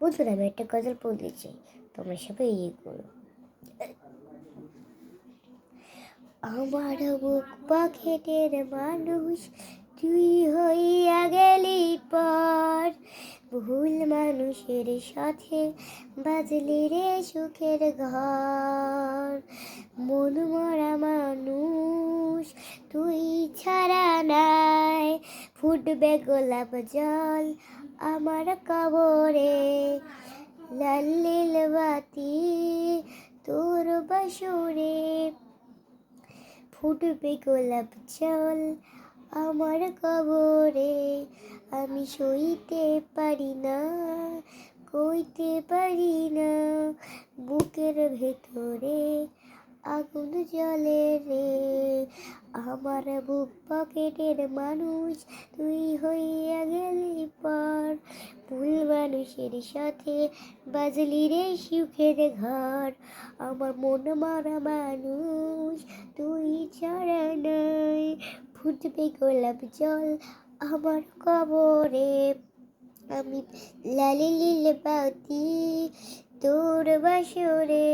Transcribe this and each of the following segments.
বন্ধুরা, আমি একটা গজল বলতে চাই, তোমরা সবাই ইয়ে করো। আমার বুক পাখিদের মানুষ তুই হইয়া গেলি পর, ভুল মানুষের সাথে বাজলি রে সুখের ঘর। মন মরা মানুষ তুই ছাড়া নাই, ফুটবে গোলাপ জল আমার কবরে। লাল নীল বাতি তোর বাসরে, ফুটবে গোলাপ জল আমার কবরে। আমি সইতে পারি না, কইতে পারি না, বুকের ভেতরে আগুন জ্বলে রে। আমার বুক পকেটের মানুষ তুই হইয়া গেলি পর, ভুল মানুষের সাথে বাজলি রে সুখের ঘর। আমার মন মারা মানুষ তুই ছাড়া নাই, ফুটবে গোলাপ জল আমার কবরে। আমি লালি লীল বাতি তোর বাসরে,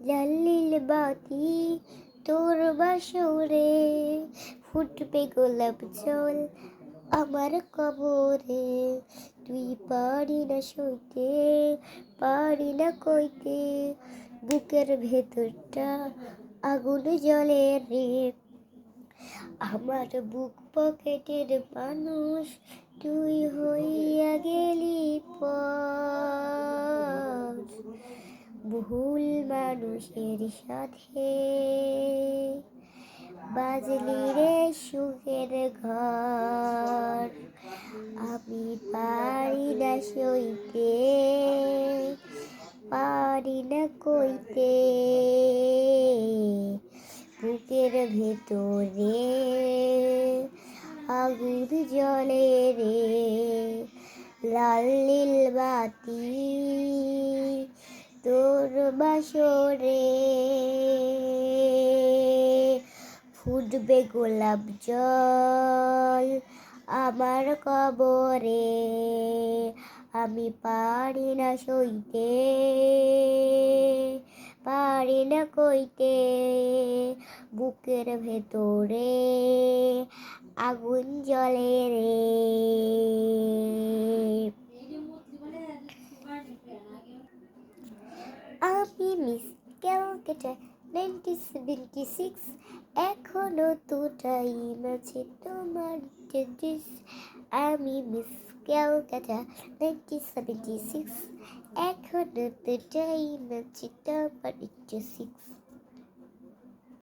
লাল নীল বাতি তোর বাসরে, ফুটবে গোলাপ জল আমার কবরে। তুই পারি না সইতে, পারি না কইতে, বুকের ভেতরটা আগুন জ্বলে রে। আমার বুক পকেটের মানুষ তুই হইয়া গেলি পর, ভুল মানুষের সাথে বাজলি রে সুখের ঘর। আমি পারি না সইতে, পারি না কইতে, বুকের ভেতরে আগুন জ্বলে রে। লাল নীল বাতি তোর বাসরে, ফুটবে গোলাপ জল আমার কবরে। আমি পারি না সইতে, পারি না কইতে, বুকের ভেতরে আগুন জ্বলে রে। আমি মিস ক্যালকাটা 1976, এখনো তো টাইম আছে তোমার ডিস। আমি মিস ক্যালকাটা 1976, এখনো তো টাইম আছে তোমার 6।